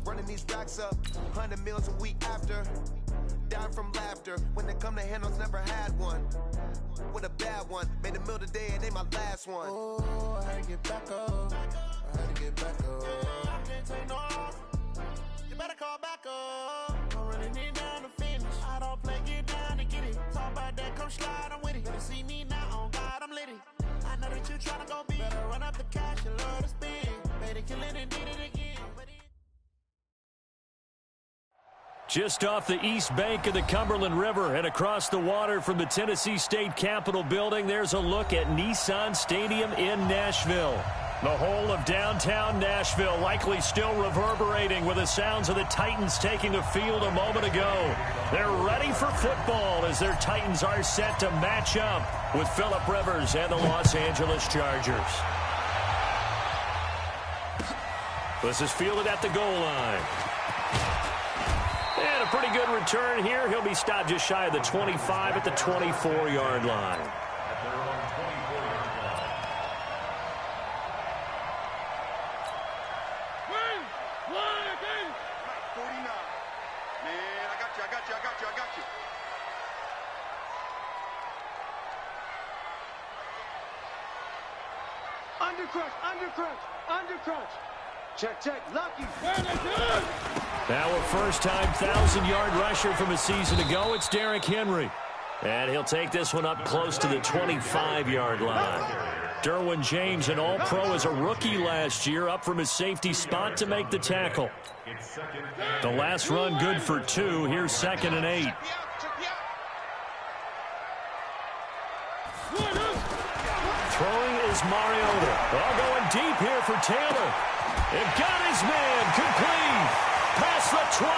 running these racks up, 100 meals a week after. Dying from laughter, when it come to handles, never had one. With a bad one, made a meal today and ain't my last one. Oh, I had to get back up, I had to get back up. I can't take no off, you better call back up. Don't really need down to finish, I don't play, get down to get it. Talk about that, come slide, I'm with it. Better see me now, on God, I'm litty. I know that you tryna go big, better run up the cash, you love to spend. Better kill it and did it again. Just off the east bank of the Cumberland River and across the water from the Tennessee State Capitol building, there's a look at Nissan Stadium in Nashville. The whole of downtown Nashville likely still reverberating with the sounds of the Titans taking the field a moment ago. They're ready for football as their Titans are set to match up with Phillip Rivers and the Los Angeles Chargers. This is fielded at the goal line. And a pretty good return here. He'll be stopped just shy of the 25 at the 24-yard line. Win! 49. Man, I got you. Undercrunch. Check, lucky. Now a first-time 1,000-yard rusher from a season ago, it's Derrick Henry. And he'll take this one up close to the 25-yard line. Derwin James, an all-pro as a rookie last year, up from his safety spot to make the tackle. The last run good for 2. Here's 2nd and 8. Throwing is Mariota. All going deep here for Taylor. It got his man complete. Past the 20.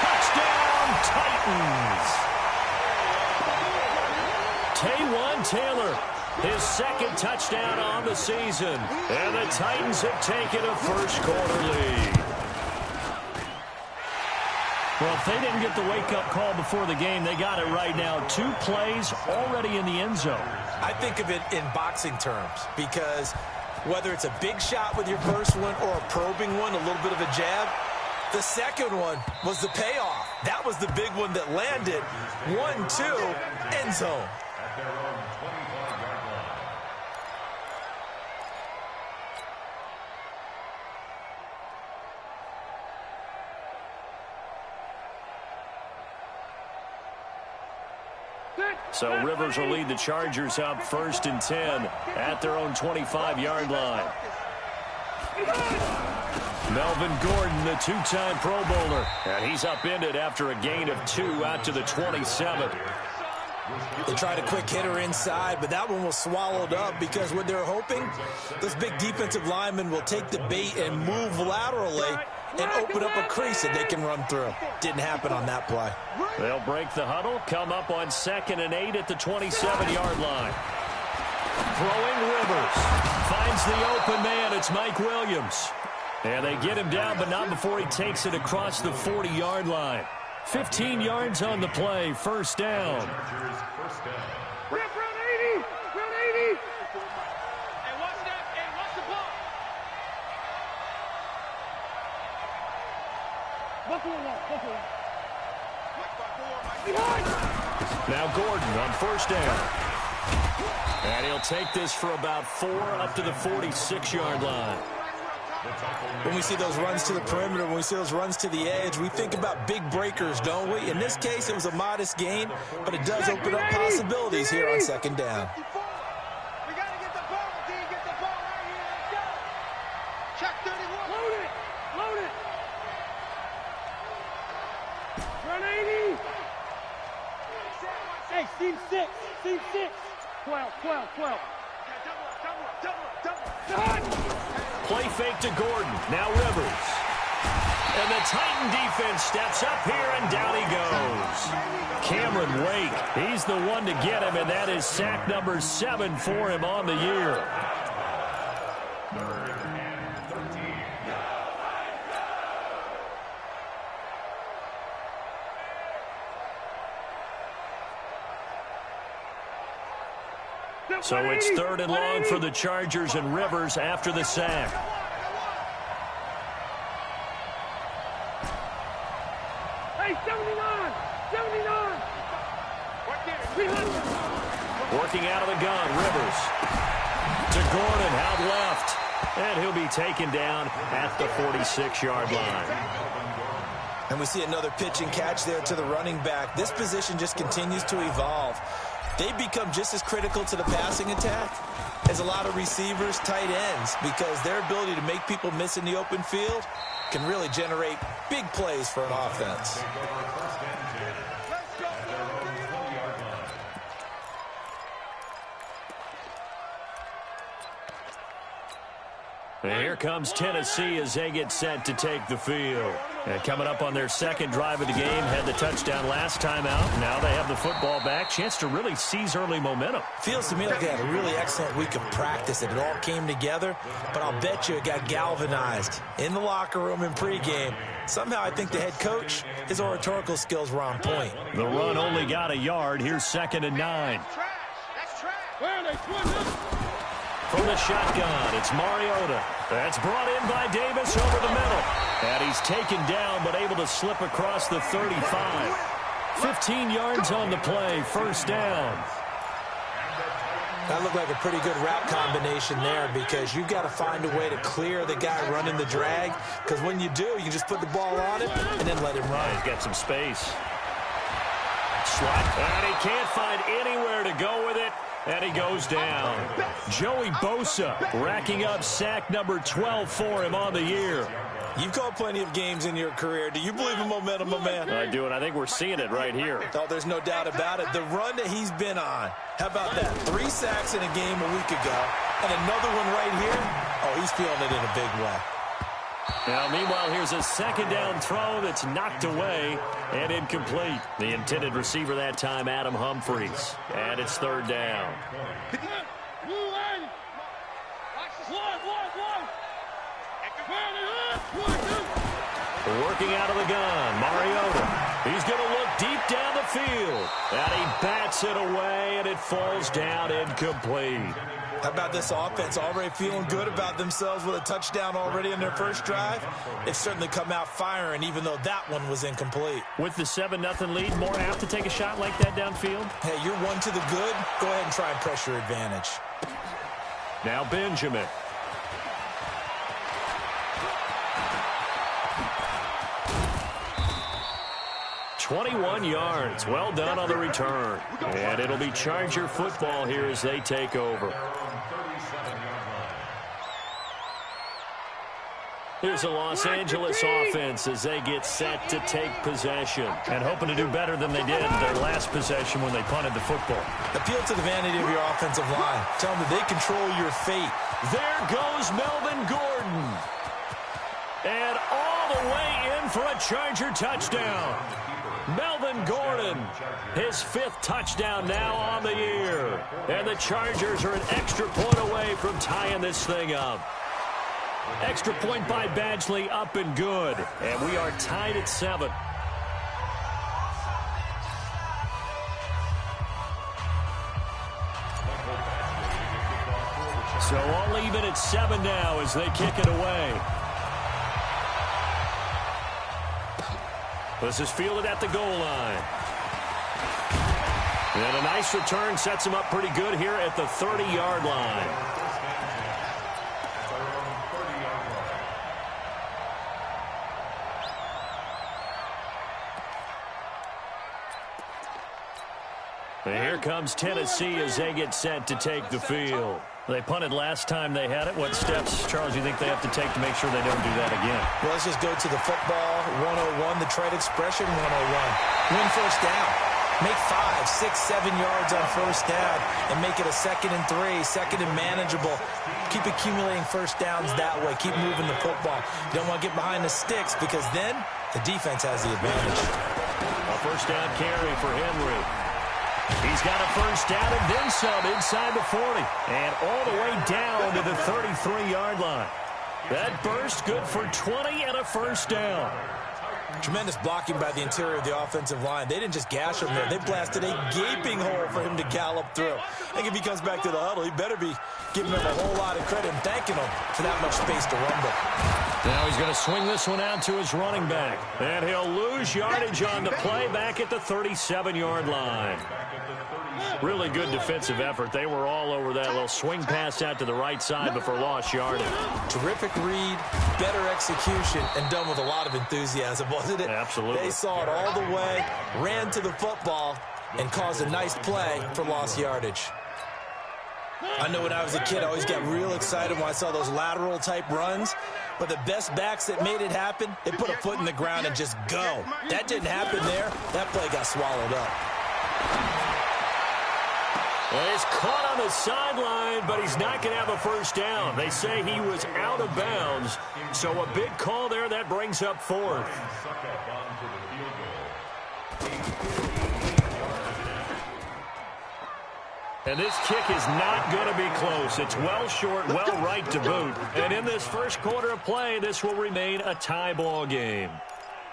Touchdown, Titans. Taywan Taylor, his 2nd touchdown on the season. And the Titans have taken a first-quarter lead. Well, if they didn't get the wake-up call before the game, they got it right now. 2 plays already in the end zone. I think of it in boxing terms because whether it's a big shot with your first one or a probing one, a little bit of a jab, the second one was the payoff. That was the big one that landed. 1-2, end zone. So Rivers will lead the Chargers up 1st and 10 at their own 25-yard line. Melvin Gordon, the 2-time Pro Bowler, and he's upended after a gain of 2 out to the 27. They tried a quick hitter inside, but that one was swallowed up because what they're hoping, those big defensive linemen will take the bait and move laterally and open up a crease that they can run through. Didn't happen on that play. They'll break the huddle, come up on 2nd and 8 at the 27-yard line. Throwing Rivers. Finds the open man. It's Mike Williams. And they get him down, but not before he takes it across the 40-yard line. 15 yards on the play, first down. Run 80! Run 80! And what's the ball? Now Gordon on first down. And he'll take this for about 4 up to the 46-yard line. When we see those runs to the perimeter, when we see those runs to the edge, we think about big breakers, don't we? In this case, it was a modest gain, but it does open up possibilities here on 2nd down. We got to get the ball, D. Get the ball right here. Let's go. Check 31. Load it. Run 80. Hey, Steve 6. 12. Double. Play fake to Gordon. Now Rivers. And the Titan defense steps up here, and down he goes. Cameron Wake, he's the one to get him, and that is sack number 7 for him on the year. So it's 3rd and long for the Chargers and Rivers after the sack. Hey, 79! 79! Working out of the gun, Rivers. To Gordon, out left. And he'll be taken down at the 46-yard line. And we see another pitch and catch there to the running back. This position just continues to evolve. They become just as critical to the passing attack as a lot of receivers, tight ends, because their ability to make people miss in the open field can really generate big plays for an offense. And here comes Tennessee as they get set to take the field. And coming up on their second drive of the game, had the touchdown last time out. Now they have the football back. Chance to really seize early momentum. Feels to me like they had a really excellent week of practice, and it all came together. But I'll bet you it got galvanized in the locker room in pregame. Somehow I think the head coach, his oratorical skills were on point. The run only got a yard. Here's 2nd and 9. That's trash. Where are they? From the shotgun, it's Mariota. That's brought in by Davis over the middle. And he's taken down, but able to slip across the 35. 15 yards on the play, first down. That looked like a pretty good route combination there, because you've got to find a way to clear the guy running the drag, because when you do, you can just put the ball on him and then let him run. He's got some space. Slot, and he can't find anywhere to go with it. And he goes down. Joey Bosa racking up sack number 12 for him on the year. You've called plenty of games in your career. Do you believe in momentum, my man? I do, and I think we're seeing it right here. Oh, there's no doubt about it. The run that he's been on. How about that? 3 sacks in a game a week ago, and another one right here. Oh, he's feeling it in a big way. Now, meanwhile, here's a second down throw that's knocked away and incomplete. The intended receiver that time, Adam Humphries. And it's 3rd down. Working out of the gun, Mariota. He's going to look deep down the field. And he bats it away, and it falls down incomplete. How about this offense already feeling good about themselves with a touchdown already in their first drive? They've certainly come out firing, even though that one was incomplete. With the 7-0 lead, more apt to take a shot like that downfield? Hey, you're one to the good. Go ahead and try and press your advantage. Now Benjamin. "21 yards. Well done on the return. And it'll be Charger football here as they take over. Here's a Los Angeles offense as they get set to take possession. And hoping to do better than they did their last possession when they punted the football. Appeal to the vanity of your offensive line. Tell them that they control your fate. There goes Melvin Gordon. And all the way in for a Charger touchdown. Melvin Gordon, his 5th touchdown now on the year. And the Chargers are an extra point away from tying this thing up. Extra point by Badgley, up and good. And we are tied at 7. So all even at 7 now as they kick it away. This is fielded at the goal line. And a nice return sets him up pretty good here at the 30-yard line. And here comes Tennessee as they get set to take the field. They punted last time they had it. What steps, Charles, do you think they have to take to make sure they don't do that again? Well, let's just go to the football 101, the trade expression 101. Win first down. Make 5, 6, 7 yards on first down and make it a 2nd and 3, 2nd and manageable. Keep accumulating first downs that way. Keep moving the football. You don't want to get behind the sticks, because then the defense has the advantage. A first down carry for Henry. He's got a first down and then some inside the 40. And all the way down to the 33-yard line. That burst good for 20 and a first down. Tremendous blocking by the interior of the offensive line. They didn't just gash him there. They blasted a gaping hole for him to gallop through. I think if he comes back to the huddle, he better be giving him a whole lot of credit and thanking him for that much space to rumble. Now he's going to swing this one out to his running back. And he'll lose yardage on the play back at the 37-yard line. Really good defensive effort. They were all over that little swing pass out to the right side before lost yardage. Terrific read, better execution, and done with a lot of enthusiasm, wasn't it? Absolutely. They saw it all the way, ran to the football, and caused a nice play for lost yardage. I know when I was a kid, I always got real excited when I saw those lateral-type runs. But the best backs that made it happen, they put a foot in the ground and just go. That didn't happen there. That play got swallowed up. Well, he's caught on the sideline, but he's not going to have a first down. They say he was out of bounds, so a big call there. That brings up fourth. And this kick is not going to be close. It's well short, well right to boot. And in this first quarter of play, this will remain a tie ball game.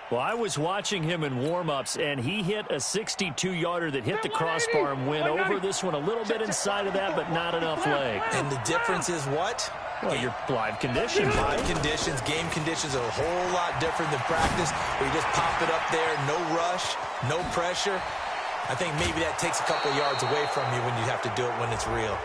Well, I was watching him in warm-ups, and he hit a 62-yarder that hit the crossbar and went over this one a little bit inside of that, but not enough leg. And the difference is what? Well, your live conditions. Live conditions, game conditions are a whole lot different than practice, where you just pop it up there, no rush, no pressure. I think maybe that takes a couple yards away from you when you have to do it when it's real.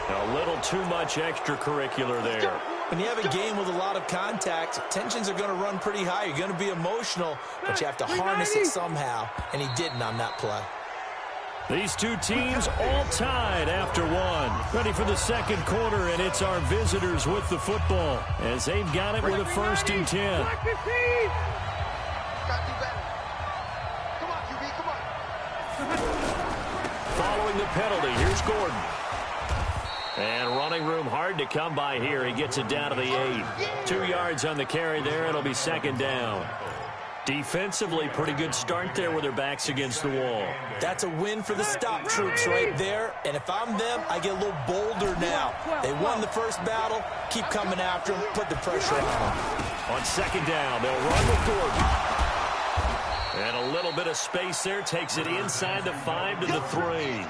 A little too much extracurricular there. When you have a game with a lot of contact, tensions are going to run pretty high. You're going to be emotional, but you have to harness it somehow, and he didn't on that play. These two teams all tied after one. Ready for the second quarter, and it's our visitors with the football as they've got it with a 1st and 10. Following the penalty, here's Gordon. And running room hard to come by here. He gets it down to the 8. 2 yards on the carry there. It'll be 2nd down. Defensively, pretty good start there with their backs against the wall. That's a win for the stop troops right there. And if I'm them, I get a little bolder now. They won the first battle. Keep coming after them. Put the pressure on them. On 2nd down, they'll run with Gordon. And a little bit of space there. Takes it inside the 5 to the 3.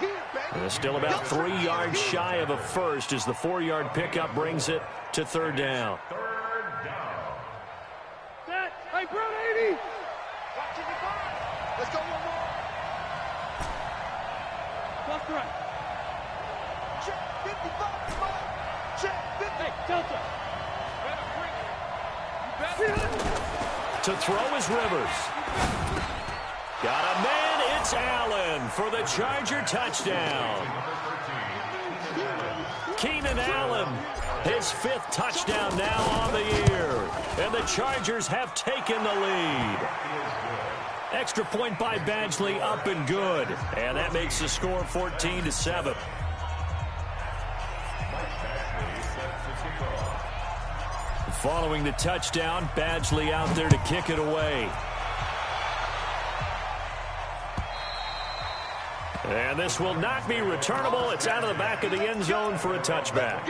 And it's still about 3 yards shy of a first as the 4-yard pickup brings it to 3rd down. Set. Hey, bro, 80. Let's go one more. Left to right. Check 55. Check 50. Hey, Delta. To throw is Rivers. Got a man, it's Allen for the Charger touchdown. Keenan Allen, his 5th touchdown now on the year. And the Chargers have taken the lead. Extra point by Badgley, up and good. And that makes the score 14-7. Following the touchdown, Badgley out there to kick it away. And this will not be returnable. It's out of the back of the end zone for a touchback.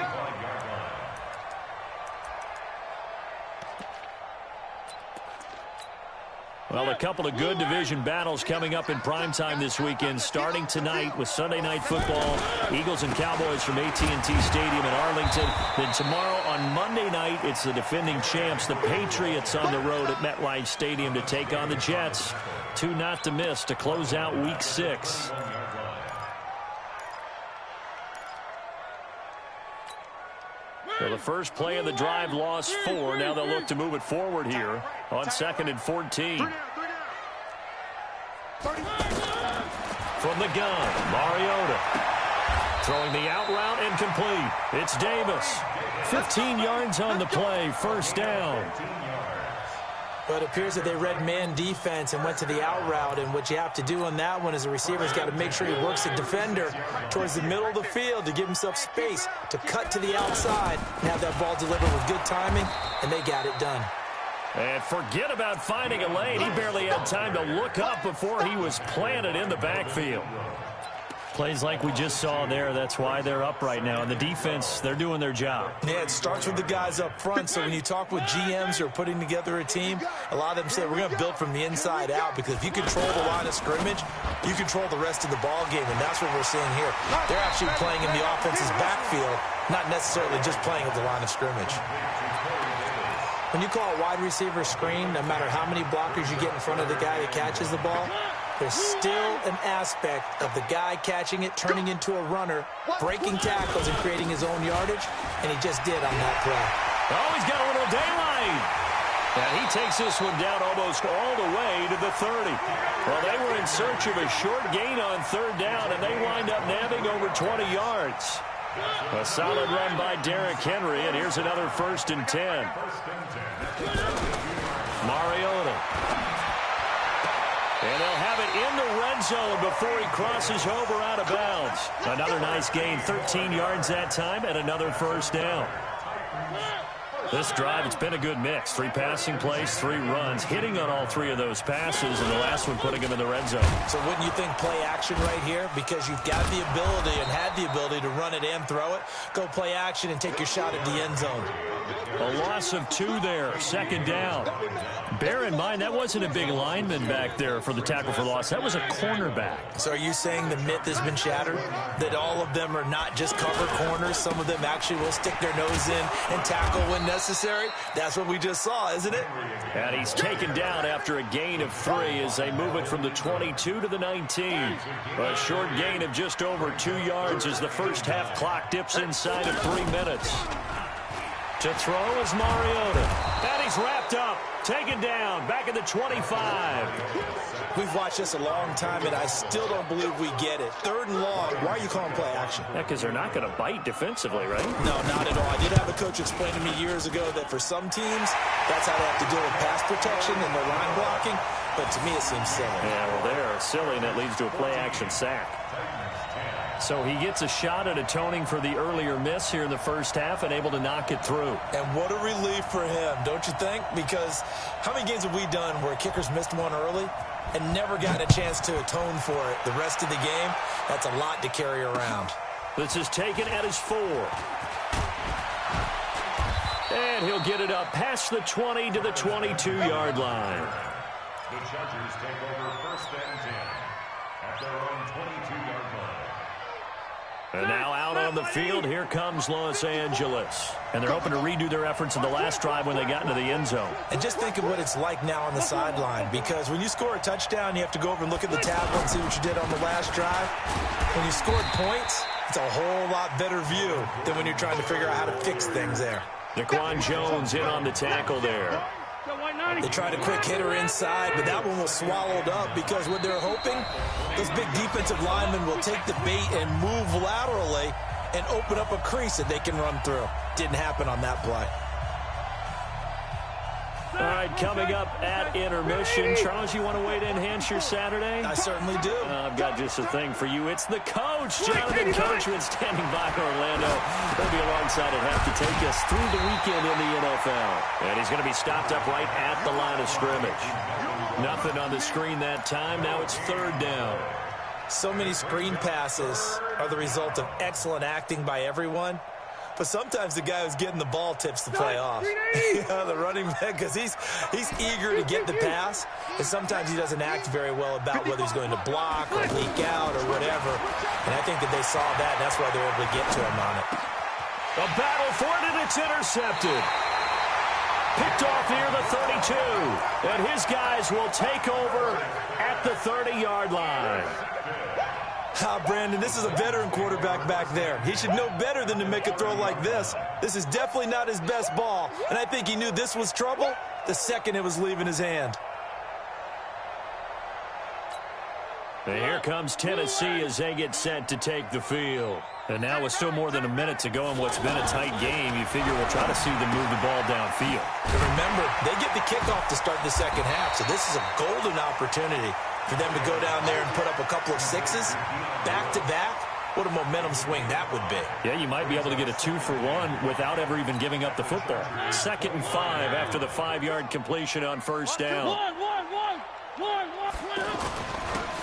Well, a couple of good division battles coming up in primetime this weekend, starting tonight with Sunday Night Football, Eagles and Cowboys from AT&T Stadium in Arlington. Then tomorrow on Monday night, it's the defending champs, the Patriots, on the road at MetLife Stadium to take on the Jets. 2 not to miss to close out Week 6. So the first play of the drive lost 4. Now they'll look to move it forward here on 2nd and 14. From the gun, Mariota. Throwing the out route and complete. It's Davis. 15 yards on the play, 1st down. But it appears that they read man defense and went to the out route, and what you have to do on that one is the receiver's got to make sure he works the defender towards the middle of the field to give himself space to cut to the outside and have that ball delivered with good timing, and they got it done. And forget about finding a lane. He barely had time to look up before he was planted in the backfield. Plays like we just saw there, that's why they're up right now. And the defense, they're doing their job. Yeah, it starts with the guys up front. So when you talk with GMs who are putting together a team, a lot of them say we're going to build from the inside out, because if you control the line of scrimmage, you control the rest of the ball game, and that's what we're seeing here. They're actually playing in the offense's backfield, not necessarily just playing at the line of scrimmage. When you call a wide receiver screen, no matter how many blockers you get in front of the guy that catches the ball, there's still an aspect of the guy catching it, turning into a runner, breaking tackles and creating his own yardage, and he just did on that play. Oh, he's got a little daylight. And he takes this one down almost all the way to the 30. Well, they were in search of a short gain on third down, and they wind up nabbing over 20 yards. A solid run by Derrick Henry, and here's another 1st and 10. Mariota. And they'll have it in the red zone before he crosses over out of bounds. Another nice gain, 13 yards that time, and another 1st down. This drive, it's been a good mix. 3 passing plays, 3 runs, hitting on all 3 of those passes, and the last one putting him in the red zone. So wouldn't you think play action right here? Because you've got the ability and had the ability to run it and throw it. Go play action and take your shot at the end zone. A loss of 2 there, 2nd down. Bear in mind, that wasn't a big lineman back there for the tackle for loss. That was a cornerback. So are you saying the myth has been shattered? That all of them are not just cover corners? Some of them actually will stick their nose in and tackle when necessary? That's what we just saw, isn't it? And he's taken down after a gain of 3 as they move it from the 22 to the 19. A short gain of just over 2 yards as the first half clock dips inside of 3 minutes. To throw is Mariota. And he's wrapped up. Taken down. Back at the 25. We've watched this a long time, and I still don't believe we get it. 3rd and long. Why are you calling play action? Yeah, because they're not going to bite defensively, right? No, not at all. I did have a coach explain to me years ago that for some teams, that's how they have to deal with pass protection and their line blocking. But to me, it seems silly. Yeah, well, they're silly, and that leads to a play action sack. So he gets a shot at atoning for the earlier miss here in the first half and able to knock it through. And what a relief for him, don't you think? Because how many games have we done where kickers missed one early and never gotten a chance to atone for it the rest of the game? That's a lot to carry around. This is taken at his 4. And he'll get it up past the 20 to the 22-yard line. The Chargers take over 1st and 10 at their own 22-yard line. And now out on the field, here comes Los Angeles. And they're hoping to redo their efforts in the last drive when they got into the end zone. And just think of what it's like now on the sideline. Because when you score a touchdown, you have to go over and look at the tackle and see what you did on the last drive. When you scored points, it's a whole lot better view than when you're trying to figure out how to fix things there. Daquan Jones in on the tackle there. They tried a quick hitter inside, but that one was swallowed up because what they're hoping, those big defensive linemen will take the bait and move laterally and open up a crease that they can run through. Didn't happen on that play. All right, coming up at intermission. Charles, you want to wait to enhance your Saturday? I certainly do. I've got just a thing for you. It's the coach, Jonathan Coachman, standing by Orlando. He'll be alongside and have to take us through the weekend in the NFL. And he's going to be stopped up right at the line of scrimmage. Nothing on the screen that time. Now it's 3rd down. So many screen passes are the result of excellent acting by everyone. But sometimes the guy who's getting the ball tips the play off. Yeah, the running back, because he's eager to get the pass, and sometimes he doesn't act very well about whether he's going to block or leak out or whatever. And I think that they saw that, and that's why they were able to get to him on it. A battle for it, and it's intercepted. Picked off near the 32, and his guys will take over at the 30-yard line. Brandon, this is a veteran quarterback back there. He should know better than to make a throw like this. This is definitely not his best ball, and I think he knew this was trouble the second it was leaving his hand. And here comes Tennessee as they get set to take the field. And now with still more than a minute to go in what's been a tight game, you figure we'll try to see them move the ball downfield. And remember, they get the kickoff to start the second half, so this is a golden opportunity for them to go down there and put up a couple of sixes back-to-back. What a momentum swing that would be. Yeah, you might be able to get a 2-for-1 without ever even giving up the football. 2nd and 5 after the 5-yard completion on 1st down.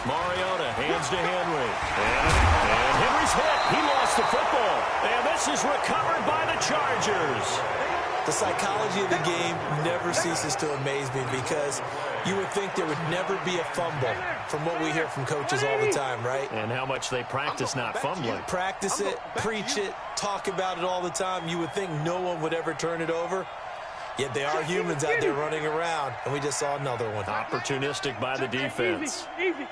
Mariota hands to Henry. And Henry's hit. He lost the football. And this is recovered by the Chargers. The psychology of the game never ceases to amaze me because you would think there would never be a fumble from what we hear from coaches all the time, right? And how much they practice not fumbling. Practice it, preach it, talk about it all the time. You would think no one would ever turn it over. Yet they are humans out there running around, and we just saw another one. Opportunistic by the defense. Easy.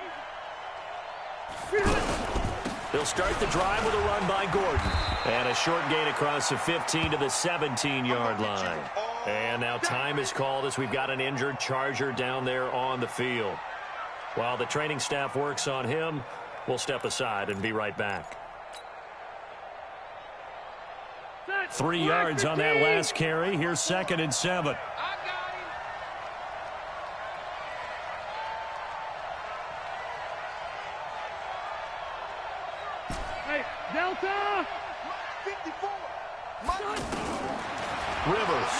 They'll start the drive with a run by Gordon. And a short gain across the 15 to the 17-yard line. And now time is called as we've got an injured Charger down there on the field. While the training staff works on him, we'll step aside and be right back. 3 yards on that last carry. Here's 2nd and 7. Hey, Delta! 54! Rivers.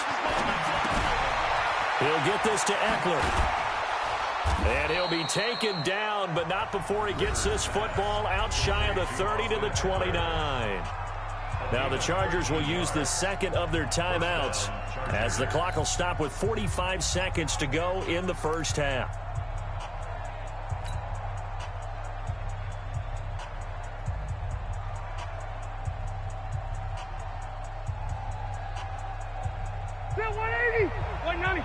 He'll get this to Eckler. And he'll be taken down, but not before he gets this football out shy of the 30 to the 29. Now the Chargers will use the second of their timeouts as the clock will stop with 45 seconds to go in the first half. Still 180! 190!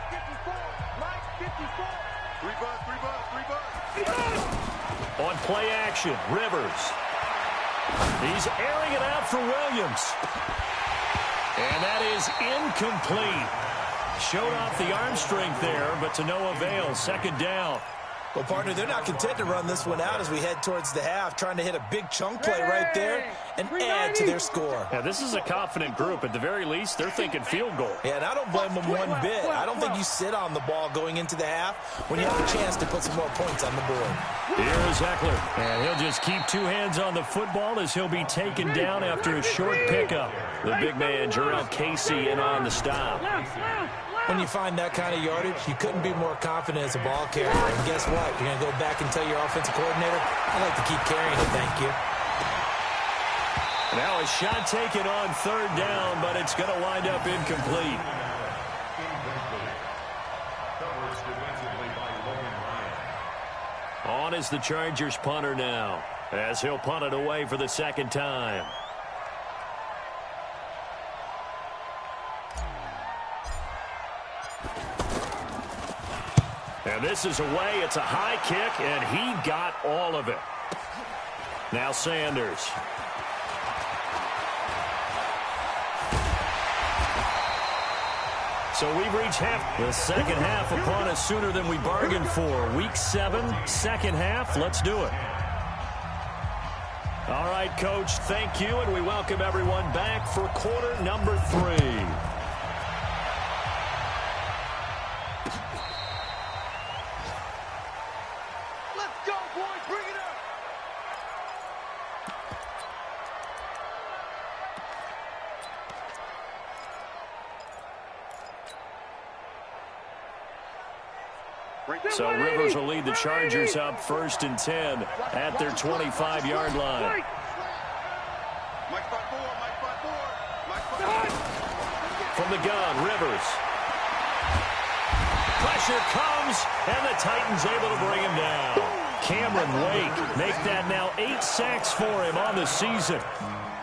54! Mike, 54! 3 bucks! On play action, Rivers. He's airing it out for Williams. And that is incomplete. Showed off the arm strength there, but to no avail. 2nd down. Well, partner, they're not content to run this one out as we head towards the half, trying to hit a big chunk play right there and add to their score. Yeah, this is a confident group. At the very least, they're thinking field goal. Yeah, and I don't blame them one bit. I don't think you sit on the ball going into the half when you have a chance to put some more points on the board. Here's Eckler, and he'll just keep 2 hands on the football as he'll be taken down after a short pickup. The big man, Jarrell Casey, in on the stop. When you find that kind of yardage, you couldn't be more confident as a ball carrier. And guess what? You're going to go back and tell your offensive coordinator, I'd like to keep carrying it, thank you. Now a shot taken on 3rd down, but it's going to wind up incomplete. On is the Chargers punter now, as he'll punt it away for the 2nd time. And this is away. It's a high kick, and he got all of it. Now Sanders. So we've reached half. The second half upon us sooner than we bargained for. Week 7, second half. Let's do it. All right, Coach, thank you, and we welcome everyone back for quarter number 3. So Rivers will lead the Chargers up 1st and 10 at their 25-yard line. From the gun, Rivers. Pressure comes, and the Titans able to bring him down. Cameron Wake make that now 8 sacks for him on the season.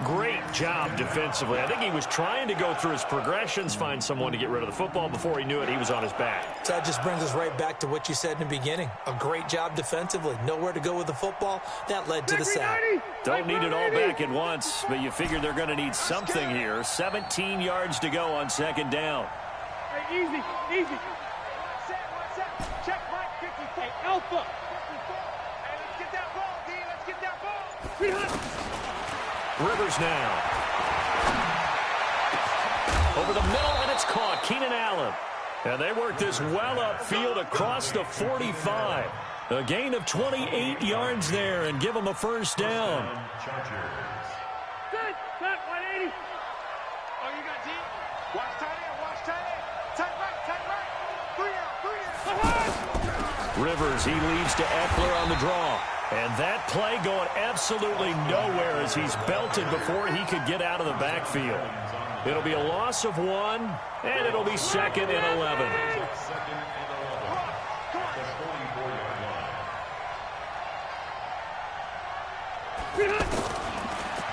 Great job defensively. I think he was trying to go through his progressions, find someone to get rid of the football. Before he knew it, he was on his back. So that just brings us right back to what you said in the beginning. A great job defensively. Nowhere to go with the football. That led to the sack. Don't need it all back at once, but you figure they're going to need something here. 17 yards to go on 2nd down. Hey, easy. Check right, 50. Hey, Alpha. Hey, let's get that ball, D. Let's get that ball. Rivers now. Over the middle, and it's caught. Keenan Allen. And they work this well upfield across the 45. A gain of 28 yards there and give them a 1st down. Good. 180. Oh, you got D? Watch tight end. Tight right. 3 out. Rivers, he leads to Eckler on the draw. And that play going absolutely nowhere as he's belted before he could get out of the backfield. It'll be a loss of 1, and it'll be 2nd and 11.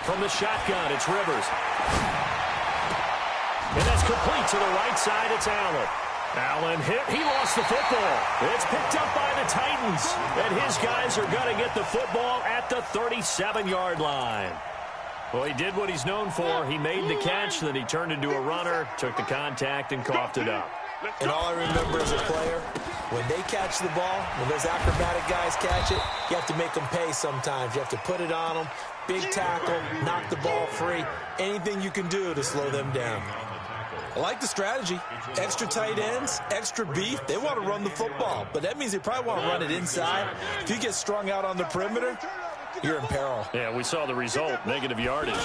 From the shotgun, it's Rivers. And that's complete to the right side, it's Allen. Allen hit. He lost the football. It's picked up by the Titans. And his guys are going to get the football at the 37-yard line. Well, he did what he's known for. He made the catch, then he turned into a runner, took the contact, and coughed it up. And all I remember as a player, when they catch the ball, when those acrobatic guys catch it, you have to make them pay sometimes. You have to put it on them, big tackle, knock the ball free, anything you can do to slow them down. I like the strategy. Extra tight ends, extra beef. They want to run the football, but that means they probably want to run it inside. If you get strung out on the perimeter, you're in peril. Yeah, we saw the result, negative yardage.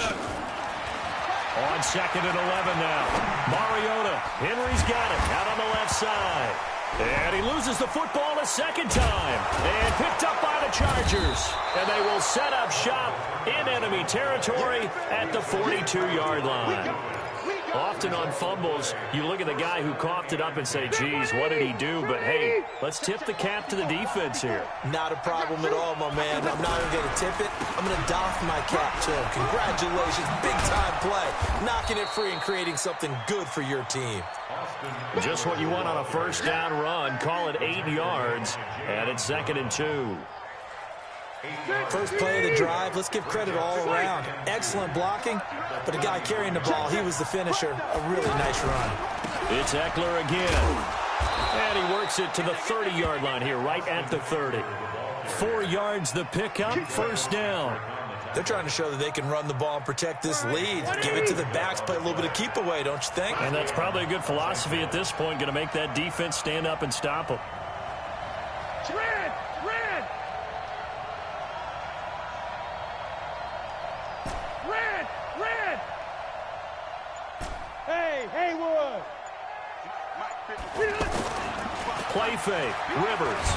On 2nd and 11 now. Mariota. Henry's got it out on the left side. And he loses the football a second time. And picked up by the Chargers. And they will set up shop in enemy territory at the 42-yard line. Often on fumbles, you look at the guy who coughed it up and say, geez, what did he do? But, hey, let's tip the cap to the defense here. Not a problem at all, my man. I'm not even going to tip it. I'm going to doff my cap to him. Congratulations. Big-time play. Knocking it free and creating something good for your team. Just what you want on a first down run. Call it 8 yards. And it's 2nd and 2. First play of the drive, let's give credit all around. Excellent blocking, but the guy carrying the ball, he was the finisher. A really nice run. It's Eckler again. And he works it to the 30-yard line here, right at the 30. 4 yards the pickup, first down. They're trying to show that they can run the ball and protect this lead. Give it to the backs, play a little bit of keep away, don't you think? And that's probably a good philosophy at this point, going to make that defense stand up and stop them. Red! Hey, Haywood! Play fake. Rivers.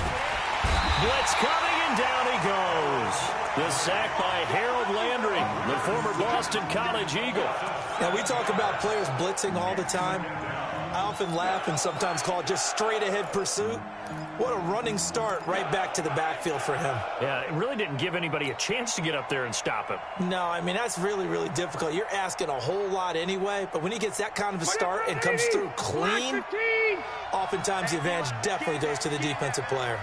Blitz coming, and down he goes. The sack by Harold Landry, the former Boston College Eagle. Now, we talk about players blitzing all the time. I often laugh and sometimes call it just straight-ahead pursuit. What a running start right back to the backfield for him. Yeah, it really didn't give anybody a chance to get up there and stop him. No, I mean, that's really, really difficult. You're asking a whole lot anyway, but when he gets that kind of a start and comes through clean, oftentimes the advantage definitely goes to the defensive player.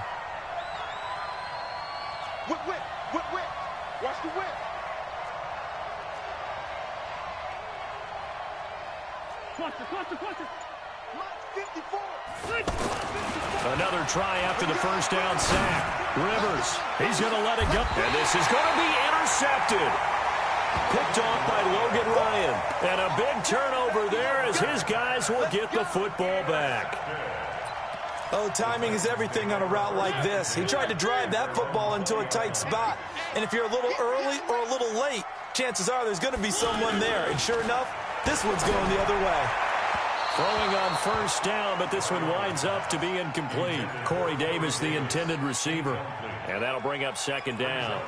Whip. Watch the whip. Cluster. 54. Another try after the first down sack. Rivers, he's going to let it go. And this is going to be intercepted. Picked off by Logan Ryan. And a big turnover there as his guys will get the football back. Oh, timing is everything on a route like this. He tried to drive that football into a tight spot. And if you're a little early or a little late, chances are there's going to be someone there. And sure enough, this one's going the other way. Throwing on first down, but this one winds up to be incomplete. Corey Davis, the intended receiver. And that'll bring up second down.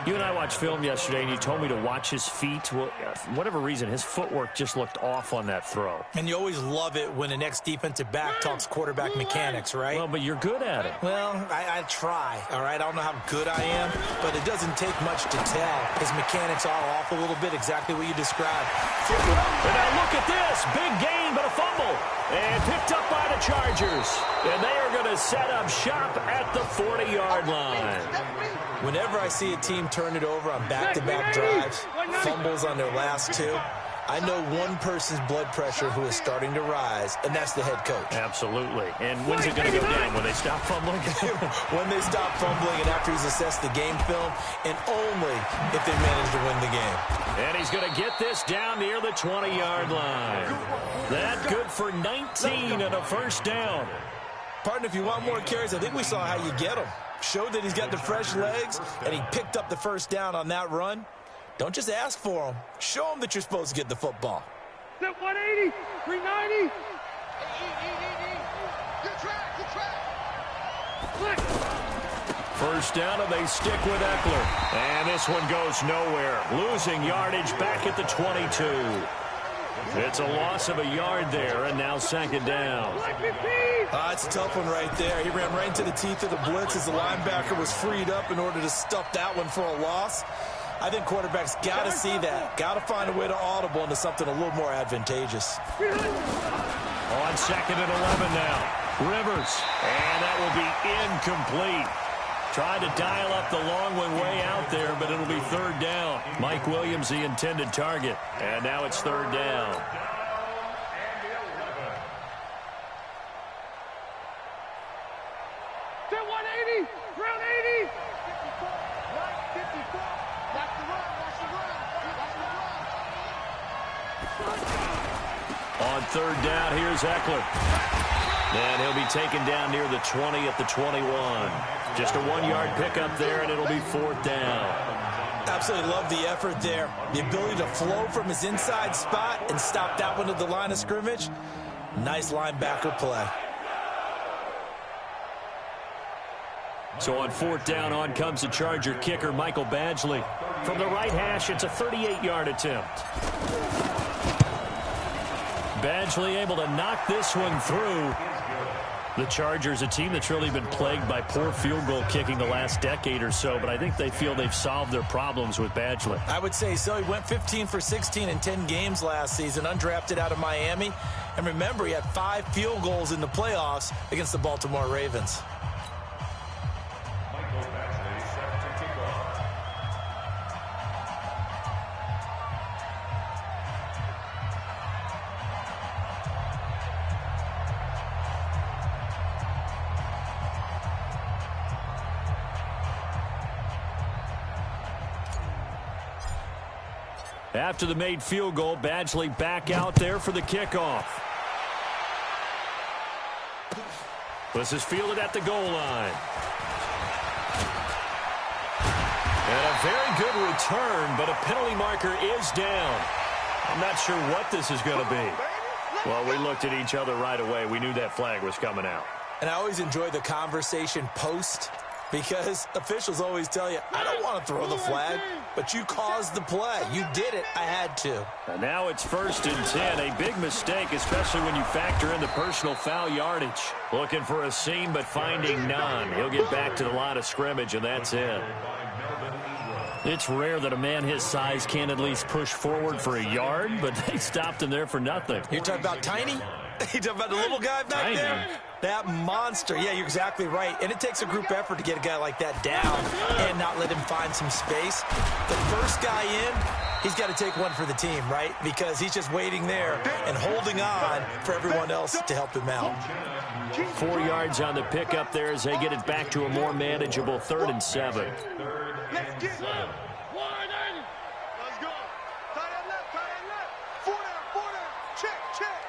You and I watched film yesterday, and you told me to watch his feet. Well, for whatever reason, his footwork just looked off on that throw. And you always love it when the next defensive back talks quarterback mechanics, right? Well, but you're good at it. Well, I try, all right? I don't know how good I am, but it doesn't take much to tell. His mechanics are off a little bit, exactly what you described. And now look at this. Big gain, but a fumble. And picked up by the Chargers. And they are going to set up shop at the 40-yard line. Whenever I see a team turn it over on back-to-back drives, fumbles on their last two, I know one person's blood pressure who is starting to rise, and that's the head coach. Absolutely. And when's it going to go down? When they stop fumbling? When they stop fumbling and after he's assessed the game film, and only if they manage to win the game. And he's going to get this down near the 20-yard line. That good for 19 and a first down. Partner, if you want more carries, I think we saw how you get them. Showed that he's got the fresh legs, and he picked up the first down on that run. Don't just ask for them. Show them that you're supposed to get the football. 180, 390. Good track. First down, and they stick with Eckler. And this one goes nowhere. Losing yardage back at the 22. It's a loss of a yard there, and now second down. It's a tough one right there. He ran right into the teeth of the blitz as the linebacker was freed up in order to stuff that one for a loss. I think quarterbacks got to see that. Got to find a way to audible into something a little more advantageous. On 2nd and 11 now. Rivers. And that will be incomplete. Tried to dial up the long one way out there, but it'll be 3rd down. Mike Williams, the intended target. And now it's 3rd down. On 3rd down, here's Eckler. And he'll be taken down near the 20 at the 21. Just a 1-yard pickup there, and it'll be 4th down. Absolutely love the effort there. The ability to flow from his inside spot and stop that one at the line of scrimmage. Nice linebacker play. So on 4th down, on comes the Charger kicker, Michael Badgley. From the right hash, it's a 38-yard attempt. Badgley able to knock this one through. The Chargers, a team that's really been plagued by poor field goal kicking the last decade or so, but I think they feel they've solved their problems with Badgley. I would say so. He went 15 for 16 in 10 games last season, undrafted out of Miami. And remember, he had 5 field goals in the playoffs against the Baltimore Ravens. After the made field goal, Badgley back out there for the kickoff. This is fielded at the goal line. And a very good return, but a penalty marker is down. I'm not sure what this is going to be. Well, we looked at each other right away. We knew that flag was coming out. And I always enjoy the conversation post, because officials always tell you, I don't want to throw the flag, but you caused the play. You did it. I had to. And now it's 1st and 10. A big mistake, especially when you factor in the personal foul yardage. Looking for a seam, but finding none. He'll get back to the line of scrimmage, and that's it. It's rare that a man his size can at least push forward for a yard, but they stopped him there for nothing. You're talking about Tiny? You talking about the little guy back there? That monster. Yeah, you're exactly right. And it takes a group effort to get a guy like that down and not let him find some space. The first guy in, he's got to take one for the team, right? Because he's just waiting there and holding on for everyone else to help him out. 4 yards on the pickup there as they get it back to a more manageable 3rd and 7. Let's get up. 180. Let's go. Tight end left, tight end left. 4 down. Check, check.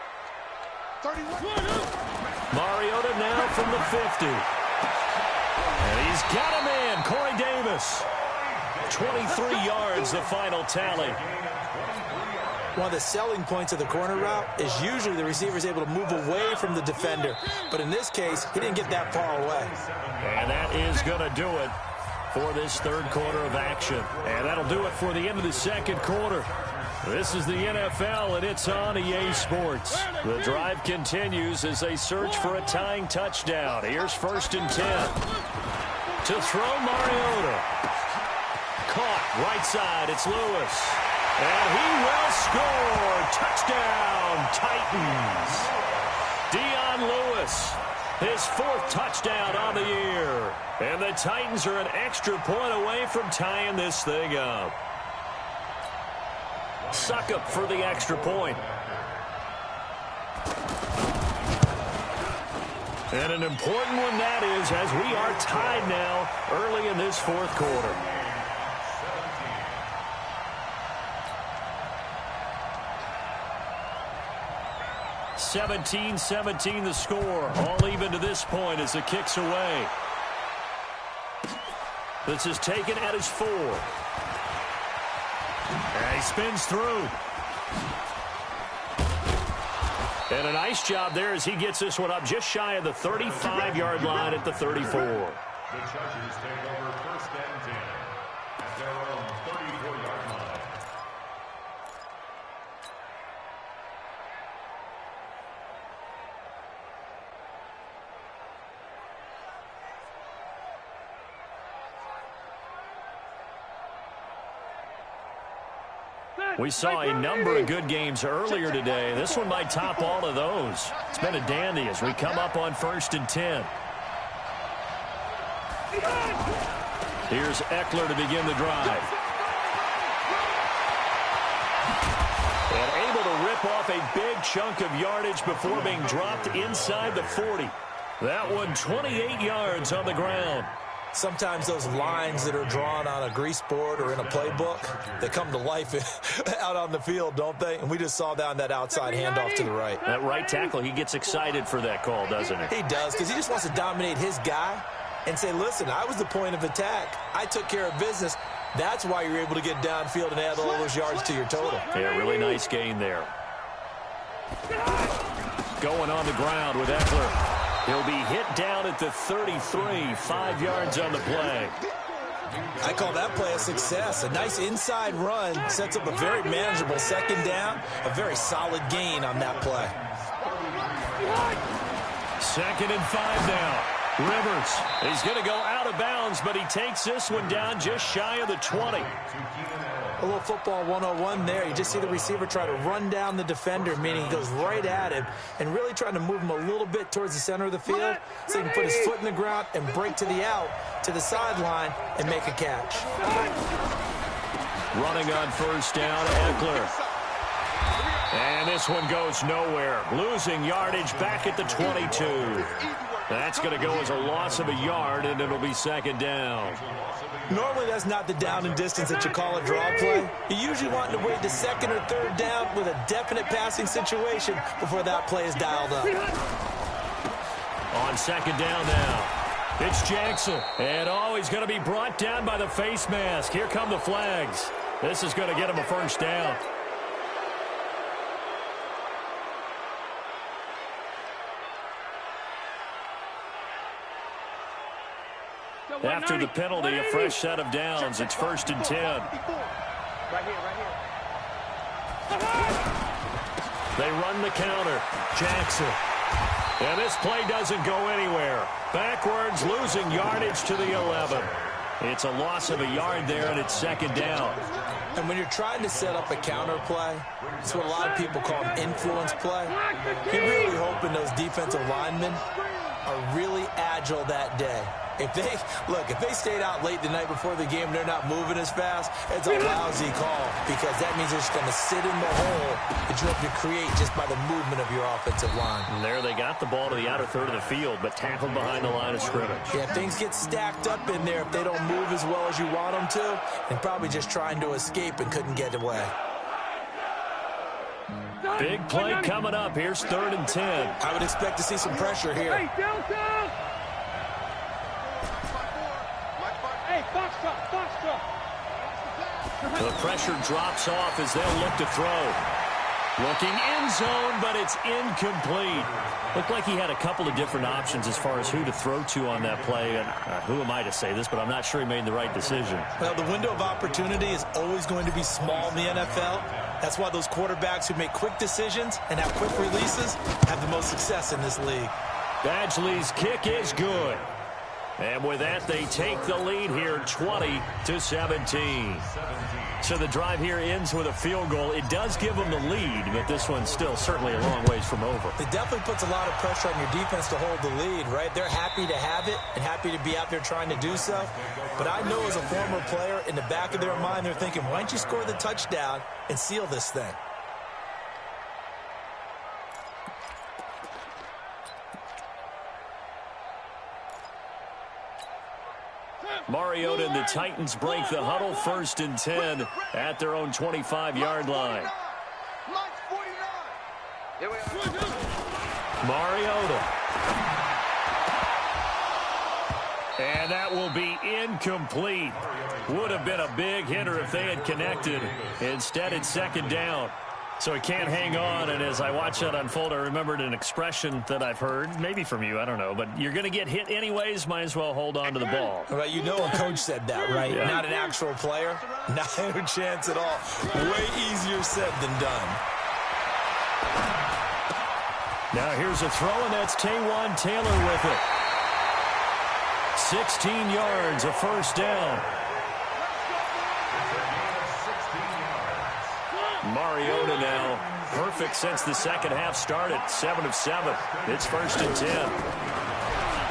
31. Mariota now from the 50. And he's got a man, Corey Davis. 23 yards, the final tally. One of the selling points of the corner route is usually the receiver is able to move away from the defender. But in this case, he didn't get that far away. And that is going to do it for this 3rd quarter of action. And that'll do it for the end of the 2nd quarter. This is the NFL, and it's on EA Sports. The drive continues as they search for a tying touchdown. Here's 1st and 10. To throw, Mariota. Caught right side. It's Lewis. And he will score. Touchdown, Titans. Dion Lewis, his 4th touchdown on the year. And the Titans are an extra point away from tying this thing up. Succop for the extra point. And an important one that is, as we are tied now early in this 4th quarter. (17-17) the score. All even to this point as the kick's away. This is taken at his 4. And he spins through. And a nice job there as he gets this one up just shy of the 35-yard line at the 34. The Chargers take over 1st and 10 at their own 34-yard line. We saw a number of good games earlier today. This one might top all of those. It's been a dandy as we come up on 1st and 10. Here's Eckler to begin the drive. And able to rip off a big chunk of yardage before being dropped inside the 40. That one 28 yards on the ground. Sometimes those lines that are drawn on a grease board or in a playbook, they come to life out on the field, don't they? And we just saw that on that outside handoff to the right. That right tackle, he gets excited for that call, doesn't he? He does, because he just wants to dominate his guy and say, listen, I was the point of attack. I took care of business. That's why you're able to get downfield and add all those yards to your total. Yeah, really nice gain there. Going on the ground with Eckler. He'll be hit down at the 33, 5 yards on the play. I call that play a success. A nice inside run sets up a very manageable 2nd down, a very solid gain on that play. 2nd and 5 now. Rivers, he's going to go out of bounds, but he takes this one down just shy of the 20. A little football 101 there. You just see the receiver try to run down the defender, meaning he goes right at him and really trying to move him a little bit towards the center of the field so he can put his foot in the ground and break to the out, to the sideline, and make a catch. Running on 1st down, Eckler. And this one goes nowhere. Losing yardage back at the 22. That's going to go as a loss of a yard, and it'll be 2nd down. Normally, that's not the down and distance that you call a draw play. You usually want to wait the 2nd or 3rd down with a definite passing situation before that play is dialed up. On 2nd down now, it's Jackson. And, he's going to be brought down by the face mask. Here come the flags. This is going to get him a 1st down. After the penalty, a fresh set of downs. It's 1st and 10. Right here. They run the counter. Jackson. And this play doesn't go anywhere. Backwards, losing yardage to the 11. It's a loss of a yard there, and it's 2nd down. And when you're trying to set up a counter play, it's what a lot of people call an influence play. You're really hoping those defensive linemen are really agile that day. If they stayed out late the night before the game and they're not moving as fast, it's a lousy call because that means they're just going to sit in the hole that you have to create just by the movement of your offensive line. And there they got the ball to the outer third of the field, but tackled behind the line of scrimmage. Yeah, things get stacked up in there if they don't move as well as you want them to, and probably just trying to escape and couldn't get away. Big play coming up. Here's 3rd and 10. I would expect to see some pressure here. The pressure drops off as they'll look to throw. Looking end zone, but it's incomplete. Looked like he had a couple of different options as far as who to throw to on that play. And who am I to say this, but I'm not sure he made the right decision. Well, the window of opportunity is always going to be small in the NFL. That's why those quarterbacks who make quick decisions and have quick releases have the most success in this league. Badgley's kick is good. And with that, they take the lead here 20-17. So the drive here ends with a field goal. It does give them the lead, but this one's still certainly a long ways from over. It definitely puts a lot of pressure on your defense to hold the lead, right? They're happy to have it and happy to be out there trying to do so. But I know as a former player, in the back of their mind, they're thinking, why don't you score the touchdown and seal this thing? Mariota and the Titans break the huddle. 1st and 10 at their own 25-yard line. Mariota. And that will be incomplete. Would have been a big hitter if they had connected. Instead, it's 2nd down. So he can't hang on, and as I watch that unfold, I remembered an expression that I've heard, maybe from you, I don't know, but you're going to get hit anyways, might as well hold on to the ball. Well, you know a coach said that, right? Yeah. Not an actual player. Not a chance at all. Way easier said than done. Now here's a throw, and that's Taywan Taylor with it. 16 yards, a 1st down. Mariota now, perfect since the second half started, 7 of 7. It's 1st and 10.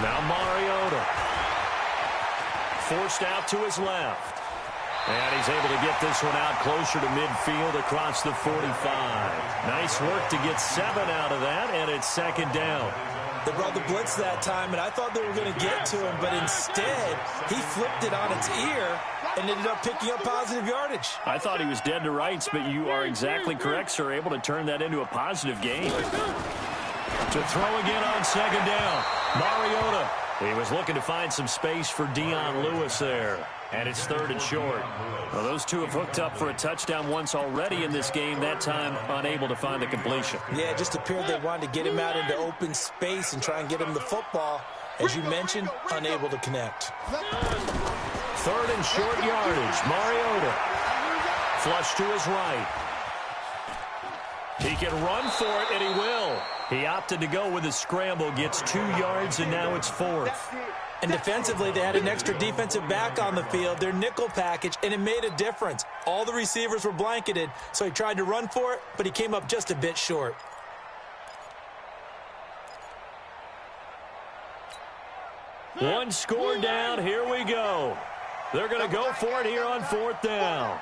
Now Mariota, forced out to his left. And he's able to get this one out closer to midfield across the 45. Nice work to get 7 out of that, and it's 2nd down. They brought the blitz that time, and I thought they were going to get to him, but instead, he flipped it on its ear and ended up picking up positive yardage. I thought he was dead to rights, but you are exactly correct, sir. Able to turn that into a positive gain. To throw again on 2nd down. Mariota. He was looking to find some space for Dion Lewis there. And it's 3rd and short. Well, those two have hooked up for a touchdown once already in this game, that time unable to find the completion. Yeah, it just appeared they wanted to get him out into open space and try and get him the football. As you mentioned, unable to connect. 3rd and short yardage. Mariota. Flush to his right. He can run for it, and he will. He opted to go with a scramble, gets 2 yards, and now it's 4th. And defensively, they had an extra defensive back on the field, their nickel package, and it made a difference. All the receivers were blanketed, so he tried to run for it, but he came up just a bit short. One score down, here we go. They're going to go for it here on 4th down.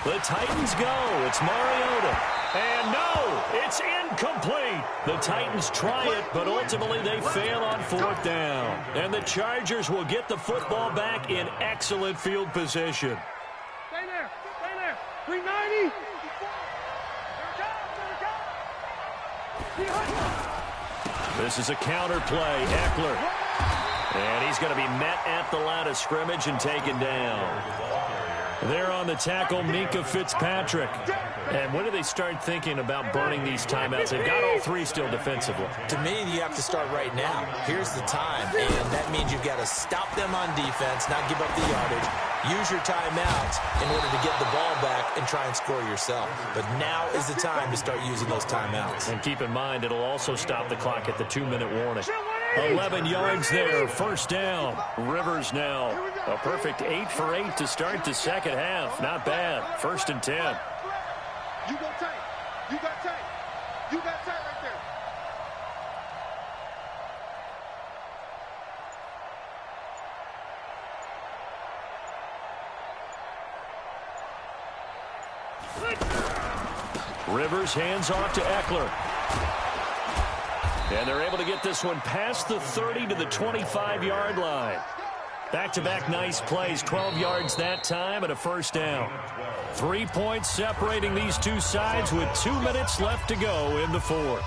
The Titans go. It's Mariota. And no, it's incomplete. The Titans try it, but ultimately they fail on 4th down. And the Chargers will get the football back in excellent field position. Stay there. Stay there. 390. This is a counter play. Eckler. And he's going to be met at the line of scrimmage and taken down. There on the tackle, Minka Fitzpatrick. And when do they start thinking about burning these timeouts? They've got all 3 still defensively. To me, you have to start right now. Here's the time, and that means you've got to stop them on defense, not give up the yardage. Use your timeouts in order to get the ball back and try and score yourself. But now is the time to start using those timeouts. And keep in mind, it'll also stop the clock at the 2-minute warning. 11 yards there, 1st down. Rivers now a perfect 8 for 8 to start the second half. Not bad. 1st and 10. You got tight. You got tight. You got tight right there. Rivers hands off to Eckler. And they're able to get this one past the 30 to the 25-yard line. Back-to-back nice plays, 12 yards that time and a 1st down. 3 points separating these two sides with 2 minutes left to go in the 4th.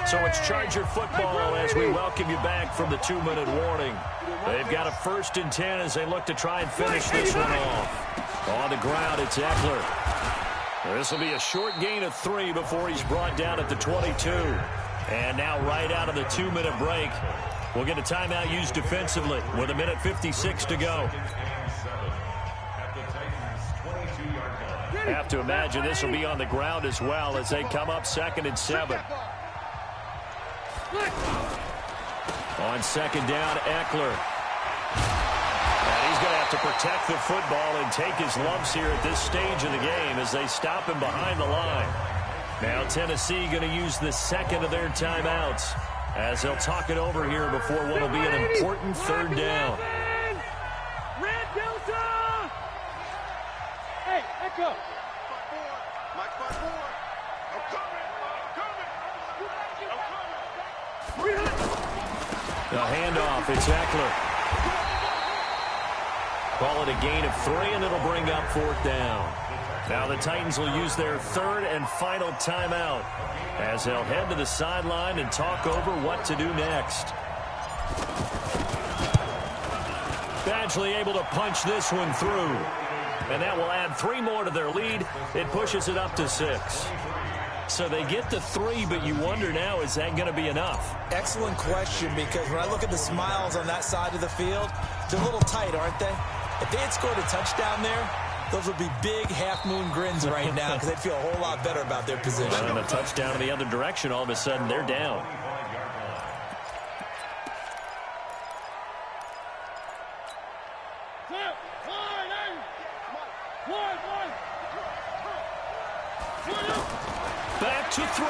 So it's Charger football as we welcome you back from the 2-minute warning. They've got a 1st and 10 as they look to try and finish this one off. On the ground, it's Eckler. This will be a short gain of 3 before he's brought down at the 22. And now right out of the 2-minute break, we'll get a timeout used defensively with 1:56 to go. Have to imagine this will be on the ground as well as they come up 2nd and 7. On 2nd down, Eckler. And he's going to have to protect the football and take his lumps here at this stage of the game as they stop him behind the line. Now Tennessee going to use the 2nd of their timeouts as they'll talk it over here before what will be an important 3rd down. Red Delta! Hey, Echo! Mike 5-4. I'm coming! The handoff, it's Eckler. Call it a gain of 3, and it'll bring up 4th down. Now the Titans will use their 3rd and final timeout as they'll head to the sideline and talk over what to do next. Badgley able to punch this one through. And that will add 3 more to their lead. It pushes it up to 6. So they get to 3, but you wonder now, is that going to be enough? Excellent question, because when I look at the smiles on that side of the field, they're a little tight, aren't they? If they had scored a touchdown there, Those would be big half-moon grins right now because they'd feel a whole lot better about their position. And a touchdown in the other direction, all of a sudden they're down. Back to throw.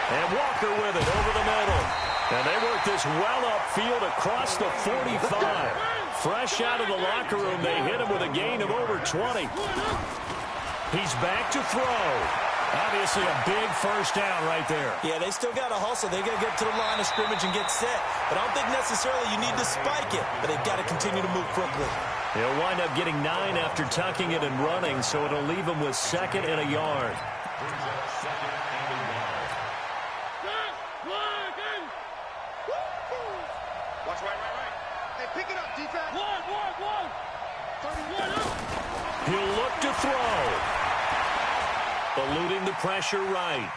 And Walker with it over the middle. And they work this well upfield across the 45. Fresh out of the locker room, they hit him with a gain of over 20. He's back to throw. Obviously a big first down right there. Yeah, they still got to hustle. They got to get to the line of scrimmage and get set. But I don't think necessarily you need to spike it. But they've got to continue to move quickly. He'll wind up getting 9 after tucking it and running, so it'll leave him with 2nd and a yard. Watch right. Hey, pick it up, defense. One. 31 up. He'll look to throw. Eluding the pressure right.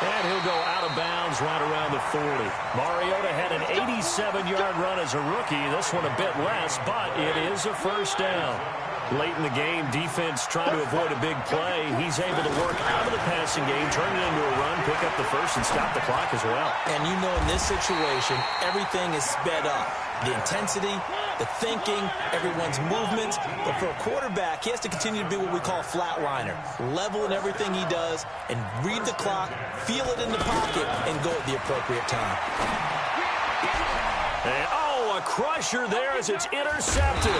And he'll go out of bounds right around the 40. Mariota had an 87-yard run as a rookie. This one a bit less, but it is a first down. Late in the game, defense trying to avoid a big play. He's able to work out of the passing game, turn it into a run, pick up the first, and stop the clock as well. And you know in this situation, everything is sped up. The intensity, the thinking, everyone's movements. But for a quarterback, he has to continue to be what we call a flatliner. Level in everything he does and read the clock, feel it in the pocket, and go at the appropriate time. And, a crusher there as it's intercepted.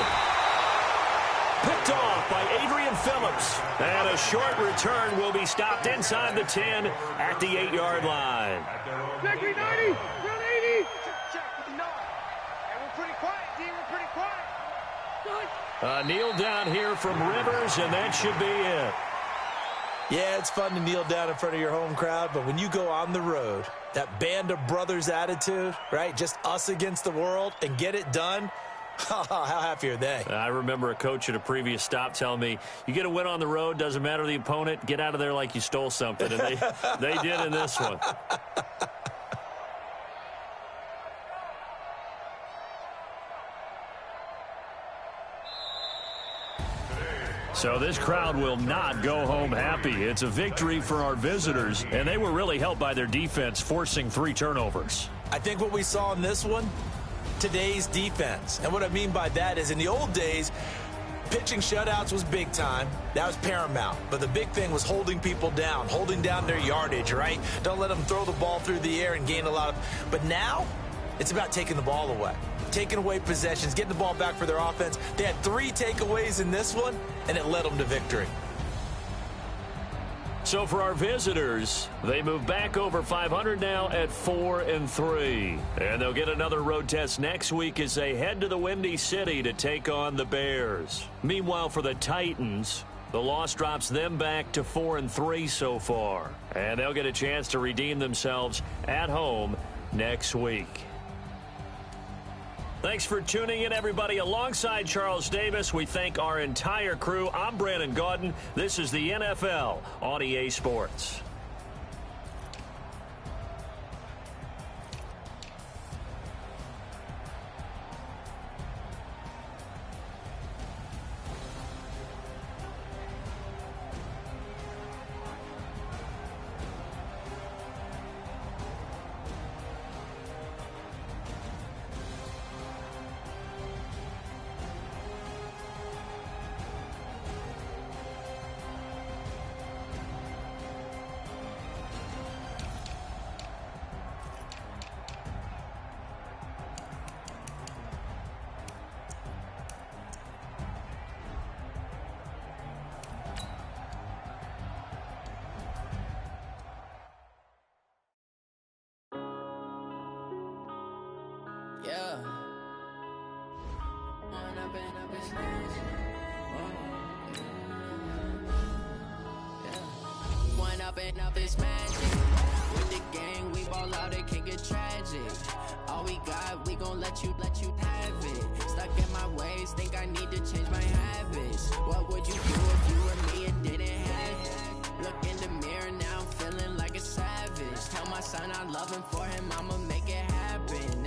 Picked off by Adrian Phillips. And a short return will be stopped inside the 10 at the 8-yard line. Check 90, run 80. Check 9. And we're pretty quiet, D. We're pretty quiet. A kneel down here from Rivers, and that should be it. Yeah, it's fun to kneel down in front of your home crowd, but when you go on the road, that band of brothers attitude, right, just us against the world, and get it done, how happy are they? I remember a coach at a previous stop telling me, you get a win on the road, doesn't matter the opponent, get out of there like you stole something. And they did in this one. So this crowd will not go home happy. It's a victory for our visitors, and they were really helped by their defense, forcing 3 turnovers. I think what we saw in this one, today's defense. And what I mean by that is in the old days, pitching shutouts was big time. That was paramount. But the big thing was holding people down, holding down their yardage, right? Don't let them throw the ball through the air and gain a lot of... But now, it's about taking the ball away. Taking away possessions, getting the ball back for their offense. They had 3 takeaways in this one, and it led them to victory. So for our visitors, they move back over 500 now at 4-3. And they'll get another road test next week as they head to the Windy City to take on the Bears. Meanwhile, for the Titans, the loss drops them back to 4-3 so far. And they'll get a chance to redeem themselves at home next week. Thanks for tuning in, everybody. Alongside Charles Davis, we thank our entire crew. I'm Brandon Gaudin. This is the NFL on EA Sports. Yeah. One up and up is magic. With the gang, we ball out, it can get tragic. All we got, we gon' let you have it. Stuck in my ways, think I need to change my habits. What would you do if you were me and didn't have it? Look in the mirror, now I'm feeling like a savage. Tell my son I love him, for him I'ma make it happen.